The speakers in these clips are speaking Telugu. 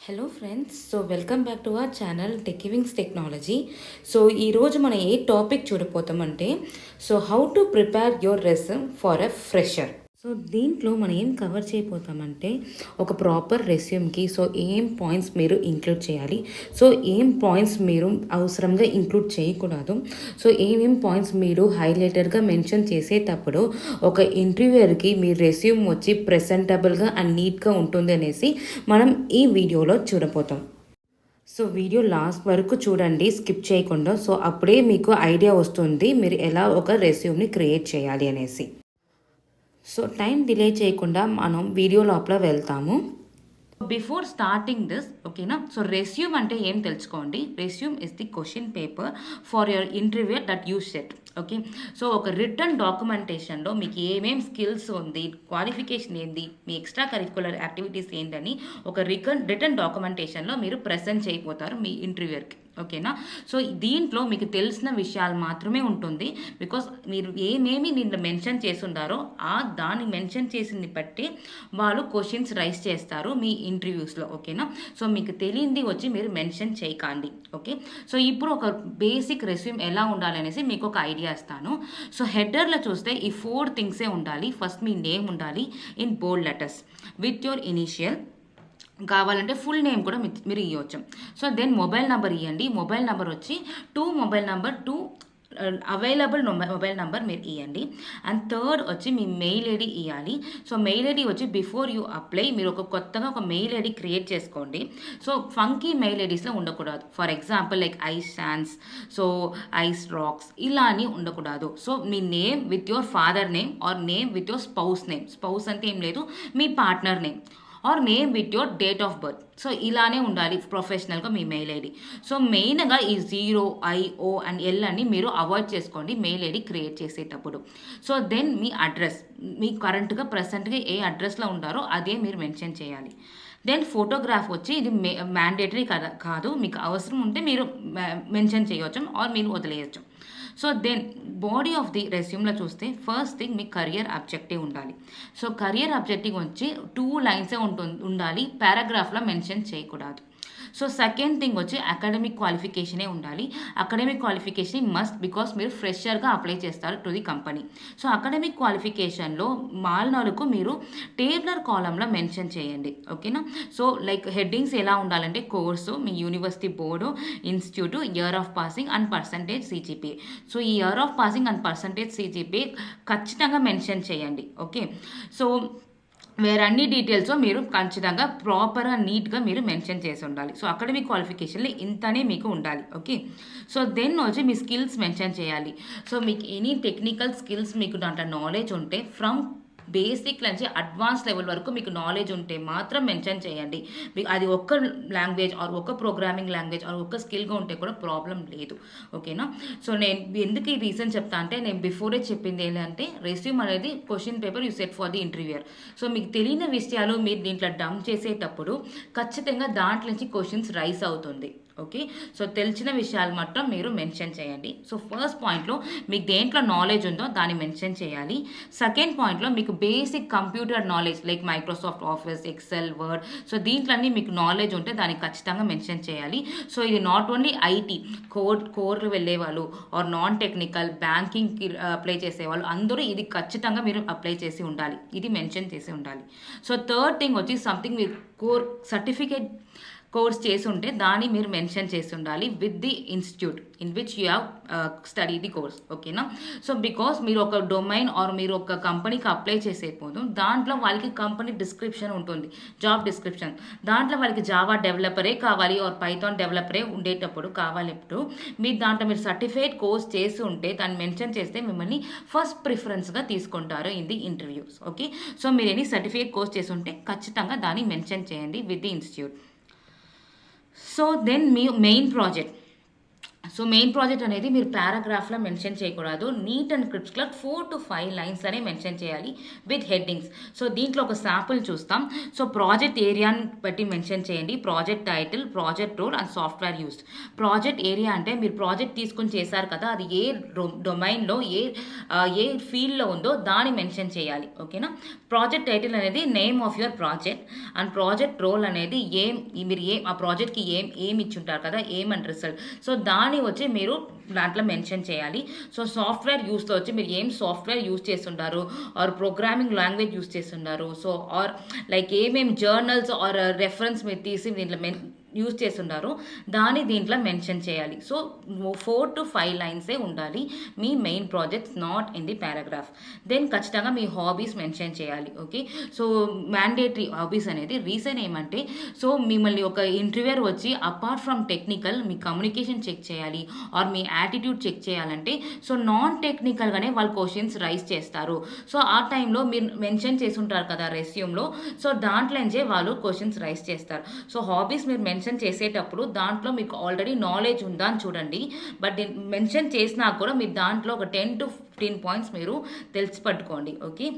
Hello friends, welcome back to our channel Techwings technology. ఈరోజు మనం ఏ టాపిక్ చూడపోతామంటే how to prepare your resume for a fresher. దీంట్లో మనం ఏం కవర్ చేయబోతామంటే ఒక ప్రాపర్ రెస్యూమ్కి ఏం పాయింట్స్ మీరు ఇంక్లూడ్ చేయాలి, ఏం పాయింట్స్ మీరు అవసరంగా ఇంక్లూడ్ చేయకూడదు, ఏమేం పాయింట్స్ మీరు హైలైటెడ్గా మెన్షన్ చేసేటప్పుడు ఒక ఇంటర్వ్యూయర్కి మీ రెస్యూమ్ వచ్చి ప్రెజెంటబుల్గా అండ్ నీట్గా ఉంటుంది అనేసి మనం ఈ వీడియోలో చూడబోతాం. వీడియో లాస్ట్ వరకు చూడండి, స్కిప్ చేయకుండా. అప్పుడే మీకు ఐడియా వస్తుంది మీరు ఎలా ఒక రెస్యూమ్ని క్రియేట్ చేయాలి అనేసి. టైం డిలే చేయకుండా మనం వీడియో లోపల వెళ్తాము. బిఫోర్ స్టార్టింగ్ దిస్, ఓకేనా, రెస్యూమ్ అంటే ఏం తెలుసుకోండి. Resume is the question paper for your interview that you set. Okay, ఒక రిటర్న్ డాక్యుమెంటేషన్లో మీకు ఏమేం స్కిల్స్ ఉంది, క్వాలిఫికేషన్ ఏంది, మీ ఎక్స్ట్రా కరిక్యులర్ యాక్టివిటీస్ ఏంటని ఒక రిటర్న్ డాక్యుమెంటేషన్లో మీరు ప్రెజెంట్ చేయబోతారు మీ ఇంటర్వ్యూయర్కి. ఓకేనా, దీంట్లో మీకు తెలిసిన విషయాలు మాత్రమే ఉంటుంది. బికాస్ మీరు ఏమేమి దీంట్లో మెన్షన్ చేస్తుంటారో దాన్ని మెన్షన్ చేసింది బట్టి వాళ్ళు క్వశ్చన్స్ రైజ్ చేస్తారు మీ ఇంటర్వ్యూస్లో. ఓకేనా, మీకు తెలియంది వచ్చి మీరు మెన్షన్ చేయకండి. ఓకే, ఇప్పుడు ఒక బేసిక్ రెస్యూమ్ ఎలా ఉండాలి అనేసి మీకు ఒక ఐడియా ఇస్తాను. హెడర్లో చూస్తే ఈ 4 థింగ్సే ఉండాలి. ఫస్ట్ మీ నేమ్ ఉండాలి in bold letters with your initial. కావాలంటే ఫుల్ నేమ్ కూడా మీరు ఇవ్వచ్చు. దెన్ మొబైల్ నెంబర్ ఇవ్వండి. మొబైల్ నెంబర్ వచ్చి mobile number available mobile number మీరు ఇవ్వండి. అండ్ థర్డ్ వచ్చి మీ మెయిల్ ఐడి ఇవ్వాలి. మెయిల్ ఐడి వచ్చి బిఫోర్ యూ అప్లై మీరు కొత్తగా ఒక మెయిల్ ఐడి క్రియేట్ చేసుకోండి. ఫంకీ మెయిల్ ఐడీస్లో ఉండకూడదు. For example like ice chance, ice rocks ఇలా అని ఉండకూడదు. మీ name with your father name or name with your spouse name. Spouse అంటే ఏం లేదు, మీ partner name or name with your date of birth. ఇలానే ఉండాలి ప్రొఫెషనల్గా మీ మెయిల్ ఐడి. మెయిన్గా ఈ 0, I, O అండ్ L అని మీరు అవాయిడ్ చేసుకోండి మెయిల్ ఐడి క్రియేట్ చేసేటప్పుడు. దెన్ మీ అడ్రస్, మీ కరెంట్గా ప్రజెంట్గా ఏ అడ్రస్లో ఉంటారో అదే మీరు మెన్షన్ చేయాలి. దెన్ ఫోటోగ్రాఫ్ వచ్చి ఇది మ్యాండేటరీ కాదు, మీకు అవసరం ఉంటే మీరు మెన్షన్ చేయవచ్చు ఆర్ మీరు వదిలేయచ్చు. దెన్ బాడీ ఆఫ్ ది రెస్యూమ్లో చూస్తే ఫస్ట్ థింగ్ మీ కెరియర్ అబ్జెక్టివ్ ఉండాలి. కెరియర్ అబ్జెక్టివ్ వచ్చి 2 లైన్సే ఉండాలి, పారాగ్రాఫ్లో మెన్షన్ చేయకూడదు. సెకండ్ థింగ్ వచ్చి అకాడమిక్ క్వాలిఫికేషనే ఉండాలి. అకాడమిక్ క్వాలిఫికేషన్ మస్ట్, బికాస్ మీరు ఫ్రెషర్గా అప్లై చేస్తారు టు ది కంపెనీ. అకాడమిక్ క్వాలిఫికేషన్లో మాల్నాడుకు మీరు టేబులర్ కాలంలో మెన్షన్ చేయండి. ఓకేనా, లైక్ హెడ్డింగ్స్ ఎలా ఉండాలంటే కోర్సు, మీ university board, institute, year of passing and percentage CGPA. ఈ year of passing and percentage CGPA ఖచ్చితంగా మెన్షన్ చేయండి. ఓకే, వేరే అన్ని డీటెయిల్స్ మీరు ఖచ్చితంగా ప్రాపర్గా నీట్గా మీరు మెన్షన్ చేసి ఉండాలి. అకాడమిక్ క్వాలిఫికేషన్లో ఇంతనే మీకు ఉండాలి. ఓకే, దెన్ వచ్చి మీ స్కిల్స్ మెన్షన్ చేయాలి. మీకు ఎనీ టెక్నికల్ స్కిల్స్ మీకు దాంట్లో నాలెడ్జ్ ఉంటే ఫ్రమ్ బేసిక్ నుంచి అడ్వాన్స్ లెవెల్ వరకు మీకు నాలెడ్జ్ ఉంటే మాత్రం మెన్షన్ చేయండి. అది ఒక్క లాంగ్వేజ్ ఆర్ ఒక్క ప్రోగ్రామింగ్ లాంగ్వేజ్ ఆర్ ఒక్క స్కిల్గా ఉంటే కూడా ప్రాబ్లం లేదు. ఓకేనా, నేను ఎందుకు ఈ రీజన్ చెప్తా అంటే నేను బిఫోరే చెప్పింది ఏంటంటే రెస్యూమ్ అనేది question paper you set for the interviewer. మీకు తెలియని విషయాలు మీరు దీంట్లో డంప్ చేసేటప్పుడు ఖచ్చితంగా దాంట్లో నుంచి క్వశ్చన్స్ రైస్ అవుతుంది. ఓకే, తెలిసిన విషయాలు మాత్రం మీరు మెన్షన్ చేయండి. ఫస్ట్ పాయింట్లో మీకు దేంట్లో నాలెడ్జ్ ఉందో దాన్ని మెన్షన్ చేయాలి. సెకండ్ పాయింట్లో మీకు basic computer knowledge like Microsoft Office, Excel, Word, దీంట్లో మీకు నాలెడ్జ్ ఉంటే దాన్ని ఖచ్చితంగా మెన్షన్ చేయాలి. ఇది నాట్ ఓన్లీ ఐటీ కోర్లు వెళ్ళే వాళ్ళు ఆర్ నాన్ టెక్నికల్ బ్యాంకింగ్కి అప్లై చేసేవాళ్ళు అందరూ ఇది ఖచ్చితంగా మీరు అప్లై చేసి ఉండాలి, ఇది మెన్షన్ చేసి ఉండాలి. థర్డ్ థింగ్ వచ్చి సంథింగ్ మీరు కోర్ సర్టిఫికేట్ కోర్స్ చేసి ఉంటే దాన్ని మీరు మెన్షన్ చేసి ఉండాలి with the institute in which you have study the course. ఓకేనా, బికాస్ మీరు ఒక డొమైన్ ఆర్ మీరు ఒక కంపెనీకి అప్లై చేసేపోదు దాంట్లో వాళ్ళకి కంపెనీ డిస్క్రిప్షన్ ఉంటుంది, జాబ్ డిస్క్రిప్షన్. దాంట్లో వాళ్ళకి జావా డెవలపరే కావాలి ఆర్ పైథాన్ డెవలపరే ఉండేటప్పుడు కావాలప్పుడు మీరు దాంట్లో మీరు సర్టిఫైడ్ కోర్స్ చేసి ఉంటే దాన్ని మెన్షన్ చేస్తే మిమ్మల్ని ఫస్ట్ ప్రిఫరెన్స్గా తీసుకుంటారు ఇన్ ది ఇంటర్వ్యూస్. ఓకే, మీరు ఎనీ సర్టిఫైడ్ కోర్స్ చేసి ఉంటే ఖచ్చితంగా దాన్ని మెన్షన్ చేయండి విత్ ది ఇన్స్టిట్యూట్. దెన్ మీ main project. So main project అనేది మీరు పారాగ్రాఫ్లో మెన్షన్ చేయకూడదు. నీట్ అండ్ క్రిప్స్లో 4 to 5 లైన్స్లోనే మెన్షన్ చేయాలి విత్ హెడ్డింగ్స్. సో దీంట్లో ఒక శాంపుల్ చూస్తాం. సో ప్రాజెక్ట్ ఏరియాని బట్టి మెన్షన్ చేయండి. Project title, project role and software used. Project area అంటే మీరు ప్రాజెక్ట్ తీసుకొని చేశారు కదా, అది ఏ డొమైన్లో ఏ ఫీల్డ్లో ఉందో దాన్ని మెన్షన్ చేయాలి. ఓకేనా. ప్రాజెక్ట్ టైటిల్ అనేది name of your project and project role అనేది మీరు ఆ ప్రాజెక్ట్కి ఏం ఇచ్చుంటారు కదా, ఏం అండ్ రిజల్ట్. సో దాన్ని వచ్చి మీరు దాంట్లో మెన్షన్ చేయాలి. సో సాఫ్ట్వేర్ యూస్లో వచ్చి మీరు ఏం సాఫ్ట్వేర్ యూస్ చేస్తుంటారు, ఆర్ ప్రోగ్రామింగ్ లాంగ్వేజ్ యూస్ చేస్తుంటారు, సో ఆర్ లైక్ ఏమేమి జర్నల్స్ ఆర్ రెఫరెన్స్ మీరు తీసి దీంట్లో యూజ్ చేస్తుంటారు దాన్ని దీంట్లో మెన్షన్ చేయాలి. సో 4 to 5 లైన్సే ఉండాలి మీ main projects, not in the paragraph. Then ఖచ్చితంగా మీ హాబీస్ మెన్షన్ చేయాలి. ఓకే. సో మ్యాండేటరీ హాబీస్ అనేది రీజన్ ఏమంటే, సో మిమ్మల్ని ఒక ఇంటర్వ్యూయర్ వచ్చి అపార్ట్ ఫ్రమ్ టెక్నికల్ మీ కమ్యూనికేషన్ చెక్ చేయాలి ఆర్ మీ యాటిట్యూడ్ చెక్ చేయాలంటే, సో నాన్ టెక్నికల్గానే వాళ్ళు క్వశ్చన్స్ రైజ్ చేస్తారు. సో ఆ టైంలో మీరు మెన్షన్ చేసి ఉంటారు కదా రెస్యూమ్లో, సో దాంట్లోంచే వాళ్ళు క్వశ్చన్స్ రైజ్ చేస్తారు. సో హాబీస్ మీరు మెన్షన్ చేసేటప్పుడు దాంట్లో మీకు ఆల్రెడీ నాలెడ్జ్ ఉందా అని చూడండి. బట్ మెన్షన్ చేసినా కూడా మీరు దాంట్లో ఒక 10 to 15 పాయింట్స్ మీరు తెలిసి పట్టుకోండి. Okay.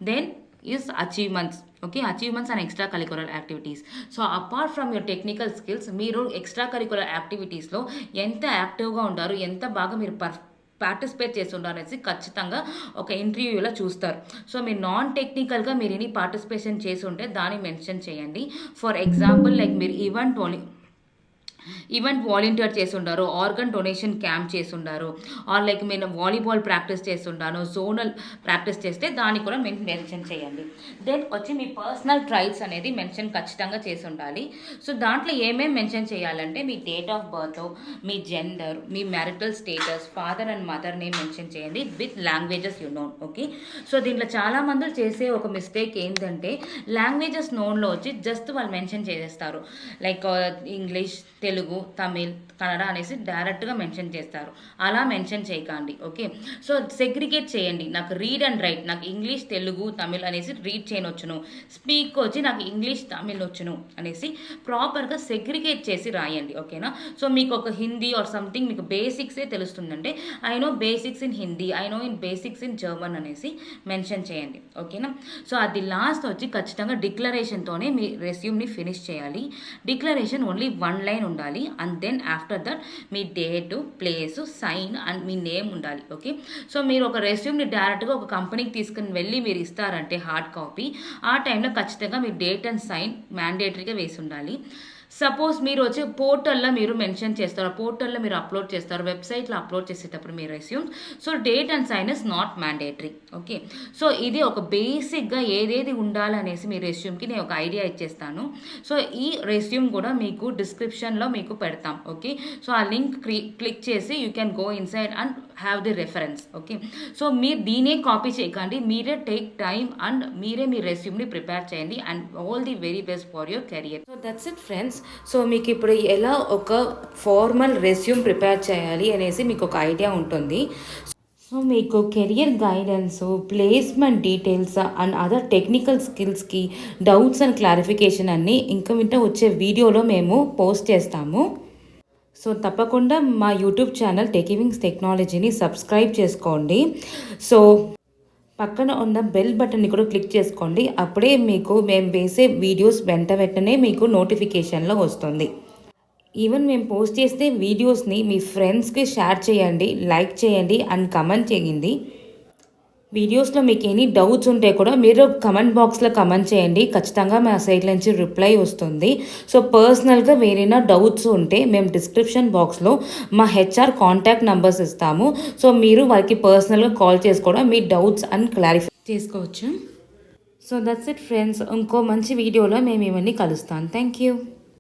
Then is achievements. Okay. Achievements and extra curricular activities. So apart from your technical skills, మీరు ఎక్స్ట్రా కరికులర్ యాక్టివిటీస్లో ఎంత యాక్టివ్గా ఉంటారు, ఎంత బాగా మీరు పార్టిసిపేట్ చేస్తుంటారు అనేసి ఖచ్చితంగా ఒక ఇంటర్వ్యూలో చూస్తారు. సో మీరు నాన్ టెక్నికల్గా మీరు ఎన్ని పార్టిసిపేషన్ చేసి ఉంటే దాన్ని మెన్షన్ చేయండి. ఫర్ ఎగ్జాంపుల్ లైక్ మీరు ఈవెంట్ వాలంటీర్ చేస్తుంటారు, ఆర్గన్ డొనేషన్ క్యాంప్ చేస్తుంటారు, ఆర్ లైక్ మీరు వాలీబాల్ ప్రాక్టీస్ చేస్తుంటాను, జోనల్ ప్రాక్టీస్ చేస్తే దాన్ని కూడా మీరు మెన్షన్ చేయండి. దెన్ వచ్చి మీ పర్సనల్ ట్రైట్స్ అనేది మెన్షన్ ఖచ్చితంగా చేసి ఉండాలి. సో దాంట్లో ఏమేమి మెన్షన్ చేయాలంటే మీ డేట్ ఆఫ్ బర్త్, మీ జెండర్, మీ marital status, father and mother name mention చేయండి with languages you known. Okay. So దీంట్లో చాలామంది చేసే ఒక మిస్టేక్ ఏంటంటే లాంగ్వేజెస్ నోన్లో వచ్చి జస్ట్ వాళ్ళు మెన్షన్ చేసేస్తారు, లైక్ ఇంగ్లీష్, తెలుగు, తమిళ్, కన్నడ అనేసి డైరెక్ట్గా మెన్షన్ చేస్తారు. అలా మెన్షన్ చేయకండి. ఓకే. సో సెగ్రిగేట్ చేయండి. నాకు రీడ్ అండ్ రైట్, నాకు ఇంగ్లీష్, తెలుగు, తమిళ్ అనేసి రీడ్ చేయనొచ్చును, స్పీక్ వచ్చి నాకు ఇంగ్లీష్, తమిళ్ వచ్చును అనేసి ప్రాపర్గా సెగ్రిగేట్ చేసి రాయండి. ఓకేనా. సో మీకు ఒక హిందీ ఆర్ సంథింగ్ మీకు బేసిక్సే తెలుస్తుందంటే I know basics in Hindi, I know in basics in German అనేసి మెన్షన్ చేయండి. ఓకేనా. సో అది లాస్ట్ వచ్చి ఖచ్చితంగా డిక్లరేషన్తోనే మీ రెస్యూమ్ని ఫినిష్ చేయాలి. డిక్లరేషన్ ఓన్లీ 1 లైన్ ఉండాలి. అండ్ దెన్ ఆఫ్టర్ దట్ మీ డేటు, ప్లేసు, సైన్ అండ్ మీ నేమ్ ఉండాలి. ఓకే. సో మీరు ఒక రెస్యూమ్ని డైరెక్ట్గా ఒక కంపెనీకి తీసుకుని వెళ్ళి మీరు ఇస్తారంటే హార్డ్ కాపీ, ఆ టైంలో ఖచ్చితంగా మీ డేట్ అండ్ సైన్ మ్యాండేటరీగా వేసి ఉండాలి. సపోజ్ మీరు వచ్చి పోర్టల్లో మీరు మెన్షన్ చేస్తారు, పోర్టల్లో మీరు అప్లోడ్ చేస్తారు, వెబ్సైట్లో అప్లోడ్ చేసేటప్పుడు మీ resume, so date and sign is not mandatory. Okay. So ఇది ఒక బేసిక్గా ఏదేది ఉండాలనేసి మీ రెస్యూమ్కి నేను ఒక ఐడియా ఇచ్చేస్తాను. సో ఈ రెస్యూమ్ కూడా మీకు డిస్క్రిప్షన్లో మీకు పెడతాం. ఓకే. సో ఆ లింక్ క్లిక్ చేసి you can go inside and have the reference. Okay. So మీరు దీనే కాపీ చేయకండి, మీరే టేక్ టైం అండ్ మీరే మీ రెస్యూమ్ని ప్రిపేర్ చేయండి. And all the very best for your career. So that's it friends. So మీకు ఇప్పుడు ఎలా ఒక ఫార్మల్ రెస్యూమ్ ప్రిపేర్ చేయాలి అనేసి మీకు ఒక ఐడియా ఉంటుంది. సో మీకు career guidance, placement details and other technical స్కిల్స్కి డౌట్స్ అండ్ క్లారిఫికేషన్ అన్నీ ఇంకా వచ్చే వీడియోలో మేము పోస్ట్ చేస్తాము. సో తప్పకుండా మా యూట్యూబ్ ఛానల్ టెకివింగ్స్ టెక్నాలజీని సబ్స్క్రైబ్ చేసుకోండి. సో పక్కన ఉన్న బెల్ బటన్ని కూడా క్లిక్ చేసుకోండి. అప్పుడే మీకు మేము వేసే వీడియోస్ వెంటనే మీకు నోటిఫికేషన్లో వస్తుంది. ఈవెన్ మేము పోస్ట్ చేస్తే వీడియోస్ని మీ ఫ్రెండ్స్కి షేర్ చేయండి, లైక్ చేయండి అండ్ కమెంట్ చేయండి. వీడియోస్లో మీకు ఎనీ డౌట్స్ ఉంటే కూడా మీరు కమెంట్ బాక్స్లో కమెంట్ చేయండి, ఖచ్చితంగా మా సైడ్ నుంచి రిప్లై వస్తుంది. సో పర్సనల్గా వేరేనా డౌట్స్ ఉంటే మేము డిస్క్రిప్షన్ బాక్స్లో మా హెచ్ఆర్ కాంటాక్ట్ నెంబర్స్ ఇస్తాము. సో మీరు వాళ్ళకి పర్సనల్గా కాల్ చేసి కూడా మీ డౌట్స్ అండ్ క్లారిఫై చేసుకోవచ్చు. So that's it friends. ఇంకో మంచి వీడియోలో మేము ఇవన్నీ కలుస్తాం. Thank you.